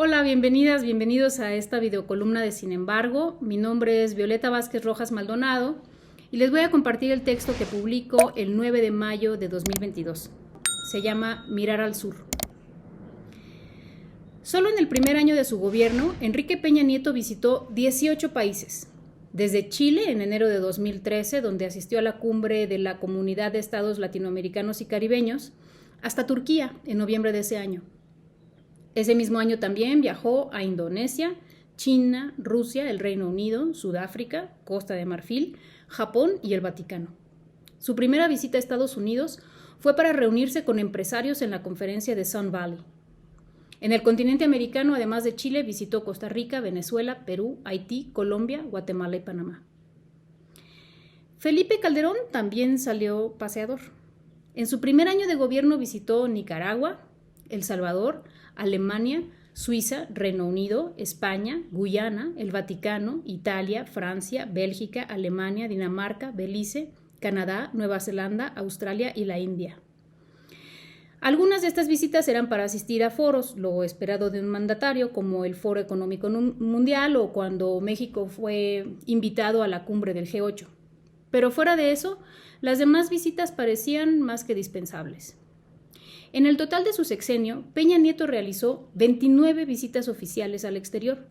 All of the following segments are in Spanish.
Hola, bienvenidas, bienvenidos a esta videocolumna de Sin embargo. Mi nombre es Violeta Vázquez Rojas Maldonado y les voy a compartir el texto que publico el 9 de mayo de 2022. Se llama Mirar al Sur. Solo en el primer año de su gobierno, Enrique Peña Nieto visitó 18 países. Desde Chile, en enero de 2013, donde asistió a la cumbre de la Comunidad de Estados Latinoamericanos y Caribeños, hasta Turquía, en noviembre de ese año. Ese mismo año también viajó a Indonesia, China, Rusia, el Reino Unido, Sudáfrica, Costa de Marfil, Japón y el Vaticano. Su primera visita a Estados Unidos fue para reunirse con empresarios en la conferencia de Sun Valley. En el continente americano, además de Chile, visitó Costa Rica, Venezuela, Perú, Haití, Colombia, Guatemala y Panamá. Felipe Calderón también salió paseador. En su primer año de gobierno visitó Nicaragua, El Salvador, Alemania, Suiza, Reino Unido, España, Guyana, el Vaticano, Italia, Francia, Bélgica, Alemania, Dinamarca, Belice, Canadá, Nueva Zelanda, Australia y la India. Algunas de estas visitas eran para asistir a foros, lo esperado de un mandatario, como el Foro Económico Mundial o cuando México fue invitado a la cumbre del G8. Pero fuera de eso, las demás visitas parecían más que dispensables. En el total de su sexenio, Peña Nieto realizó 29 visitas oficiales al exterior.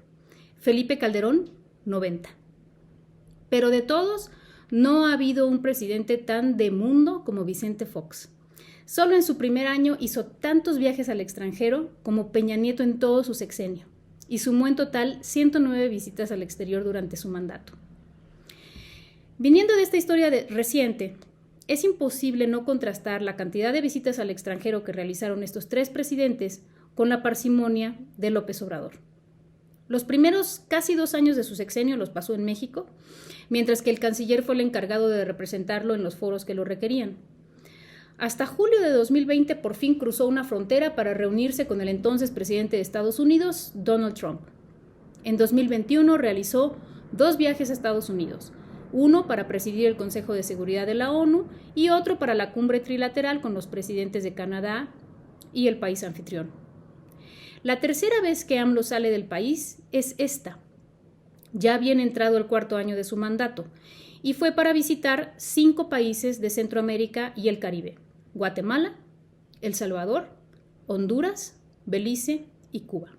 Felipe Calderón, 90. Pero de todos, no ha habido un presidente tan de mundo como Vicente Fox. Solo en su primer año hizo tantos viajes al extranjero como Peña Nieto en todo su sexenio, y sumó en total 109 visitas al exterior durante su mandato. Viniendo de esta historia reciente, es imposible no contrastar la cantidad de visitas al extranjero que realizaron estos tres presidentes con la parsimonia de López Obrador. Los primeros casi 2 años de su sexenio los pasó en México, mientras que el canciller fue el encargado de representarlo en los foros que lo requerían. Hasta julio de 2020 por fin cruzó una frontera para reunirse con el entonces presidente de Estados Unidos, Donald Trump. En 2021 realizó 2 viajes a Estados Unidos, uno para presidir el Consejo de Seguridad de la ONU y otro para la cumbre trilateral con los presidentes de Canadá y el país anfitrión. La tercera vez que AMLO sale del país es esta. Ya bien entrado el 4º año de su mandato, y fue para visitar 5 países de Centroamérica y el Caribe: Guatemala, El Salvador, Honduras, Belice y Cuba.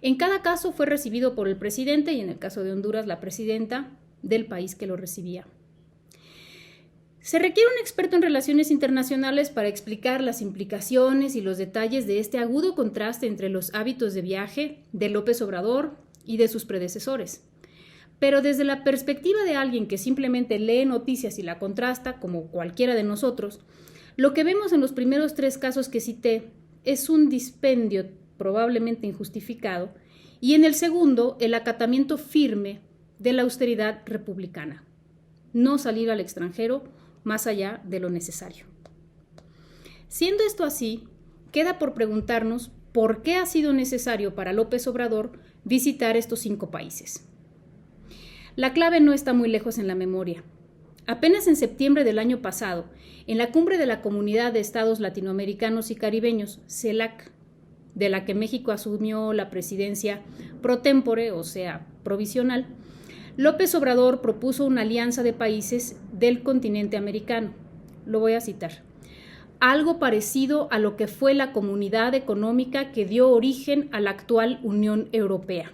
En cada caso fue recibido por el presidente y en el caso de Honduras la presidenta del país que lo recibía. Se requiere un experto en relaciones internacionales para explicar las implicaciones y los detalles de este agudo contraste entre los hábitos de viaje de López Obrador y de sus predecesores. Pero desde la perspectiva de alguien que simplemente lee noticias y la contrasta, como cualquiera de nosotros, lo que vemos en los primeros 3 casos que cité es un dispendio probablemente injustificado y en el segundo el acatamiento firme de la austeridad republicana, no salir al extranjero más allá de lo necesario. Siendo esto así, queda por preguntarnos por qué ha sido necesario para López Obrador visitar estos 5 países. La clave no está muy lejos en la memoria. Apenas en septiembre del año pasado, en la cumbre de la Comunidad de Estados Latinoamericanos y Caribeños, CELAC, de la que México asumió la presidencia pro tempore, o sea, provisional, López Obrador propuso una alianza de países del continente americano. Lo voy a citar. Algo parecido a lo que fue la comunidad económica que dio origen a la actual Unión Europea.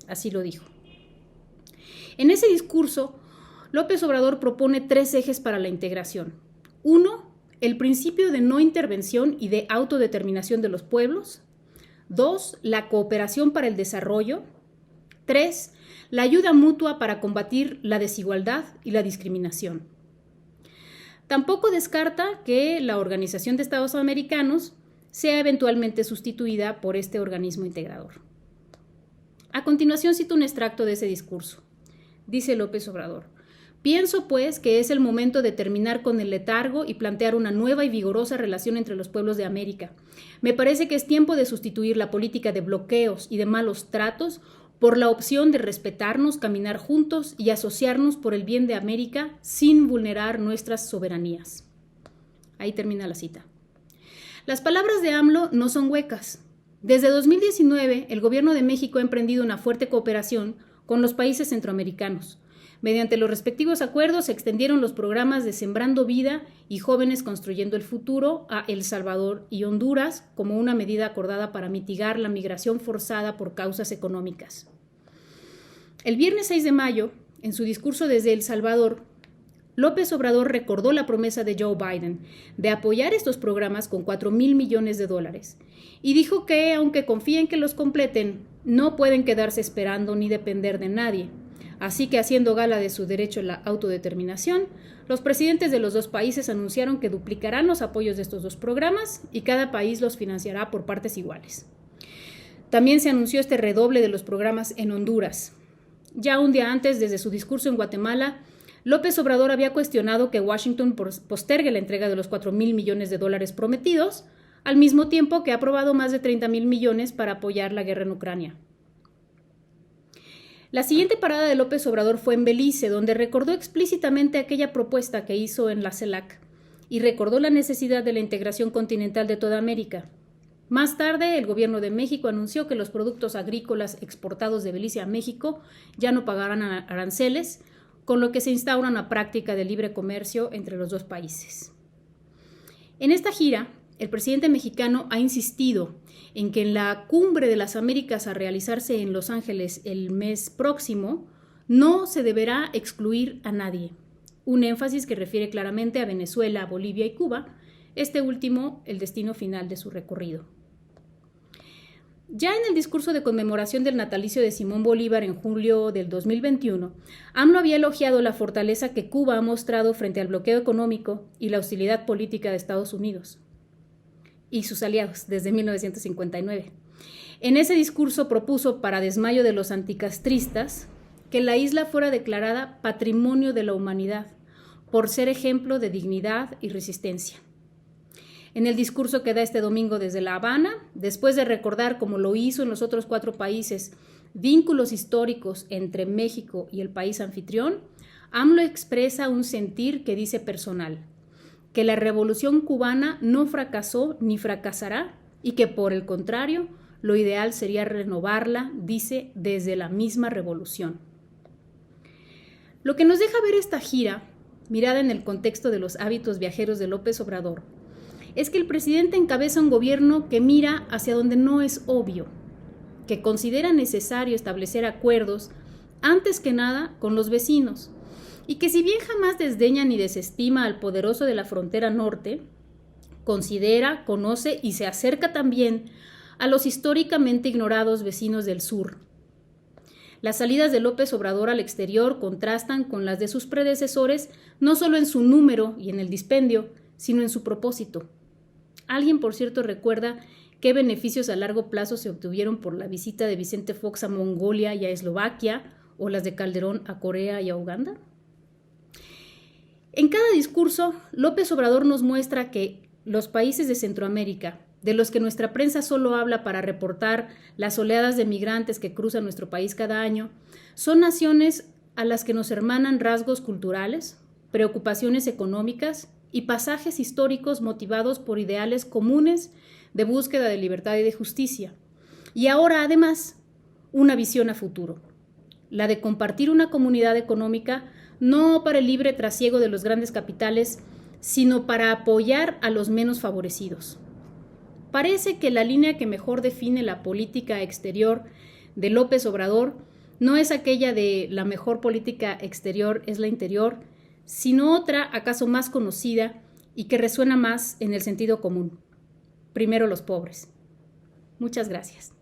Así lo dijo. En ese discurso, López Obrador propone 3 ejes para la integración. 1, el principio de no intervención y de autodeterminación de los pueblos. 2, la cooperación para el desarrollo. 3, la ayuda mutua para combatir la desigualdad y la discriminación. Tampoco descarta que la Organización de Estados Americanos sea eventualmente sustituida por este organismo integrador. A continuación cito un extracto de ese discurso. Dice López Obrador: pienso, pues, que es el momento de terminar con el letargo y plantear una nueva y vigorosa relación entre los pueblos de América. Me parece que es tiempo de sustituir la política de bloqueos y de malos tratos por la opción de respetarnos, caminar juntos y asociarnos por el bien de América sin vulnerar nuestras soberanías. Ahí termina la cita. Las palabras de AMLO no son huecas. Desde 2019, el Gobierno de México ha emprendido una fuerte cooperación con los países centroamericanos. Mediante los respectivos acuerdos se extendieron los programas de Sembrando Vida y Jóvenes Construyendo el Futuro a El Salvador y Honduras como una medida acordada para mitigar la migración forzada por causas económicas. El viernes 6 de mayo, en su discurso desde El Salvador, López Obrador recordó la promesa de Joe Biden de apoyar estos programas con $4,000 millones y dijo que, aunque confíen que los completen, no pueden quedarse esperando ni depender de nadie. Así que, haciendo gala de su derecho a la autodeterminación, los presidentes de los dos países anunciaron que duplicarán los apoyos de estos dos programas y cada país los financiará por partes iguales. También se anunció este redoble de los programas en Honduras. Ya un día antes, desde su discurso en Guatemala, López Obrador había cuestionado que Washington postergue la entrega de los $4,000 millones prometidos, al mismo tiempo que ha aprobado más de $30,000 millones para apoyar la guerra en Ucrania. La siguiente parada de López Obrador fue en Belice, donde recordó explícitamente aquella propuesta que hizo en la CELAC y recordó la necesidad de la integración continental de toda América. Más tarde, el Gobierno de México anunció que los productos agrícolas exportados de Belice a México ya no pagarán aranceles, con lo que se instaura una práctica de libre comercio entre los dos países. En esta gira, el presidente mexicano ha insistido en que en la Cumbre de las Américas a realizarse en Los Ángeles el mes próximo, no se deberá excluir a nadie. Un énfasis que refiere claramente a Venezuela, Bolivia y Cuba, este último el destino final de su recorrido. Ya en el discurso de conmemoración del natalicio de Simón Bolívar en julio del 2021, AMLO había elogiado la fortaleza que Cuba ha mostrado frente al bloqueo económico y la hostilidad política de Estados Unidos y sus aliados desde 1959. En ese discurso propuso, para desmayo de los anticastristas, que la isla fuera declarada Patrimonio de la Humanidad por ser ejemplo de dignidad y resistencia. En el discurso que da este domingo desde La Habana, después de recordar, como lo hizo en los otros 4 países, vínculos históricos entre México y el país anfitrión, AMLO expresa un sentir que dice personal, que la revolución cubana no fracasó ni fracasará y que, por el contrario, lo ideal sería renovarla, dice, desde la misma revolución. Lo que nos deja ver esta gira, mirada en el contexto de los hábitos viajeros de López Obrador, es que el presidente encabeza un gobierno que mira hacia donde no es obvio, que considera necesario establecer acuerdos, antes que nada, con los vecinos, y que si bien jamás desdeña ni desestima al poderoso de la frontera norte, considera, conoce y se acerca también a los históricamente ignorados vecinos del sur. Las salidas de López Obrador al exterior contrastan con las de sus predecesores, no solo en su número y en el dispendio, sino en su propósito. Alguien, por cierto, recuerda qué beneficios a largo plazo se obtuvieron por la visita de Vicente Fox a Mongolia y a Eslovaquia, o las de Calderón a Corea y a Uganda. En cada discurso, López Obrador nos muestra que los países de Centroamérica, de los que nuestra prensa solo habla para reportar las oleadas de migrantes que cruzan nuestro país cada año, son naciones a las que nos hermanan rasgos culturales, preocupaciones económicas y pasajes históricos motivados por ideales comunes de búsqueda de libertad y de justicia. Y ahora, además, una visión a futuro, la de compartir una comunidad económica no para el libre trasiego de los grandes capitales, sino para apoyar a los menos favorecidos. Parece que la línea que mejor define la política exterior de López Obrador no es aquella de la mejor política exterior es la interior, sino otra, acaso más conocida y que resuena más en el sentido común. Primero los pobres. Muchas gracias.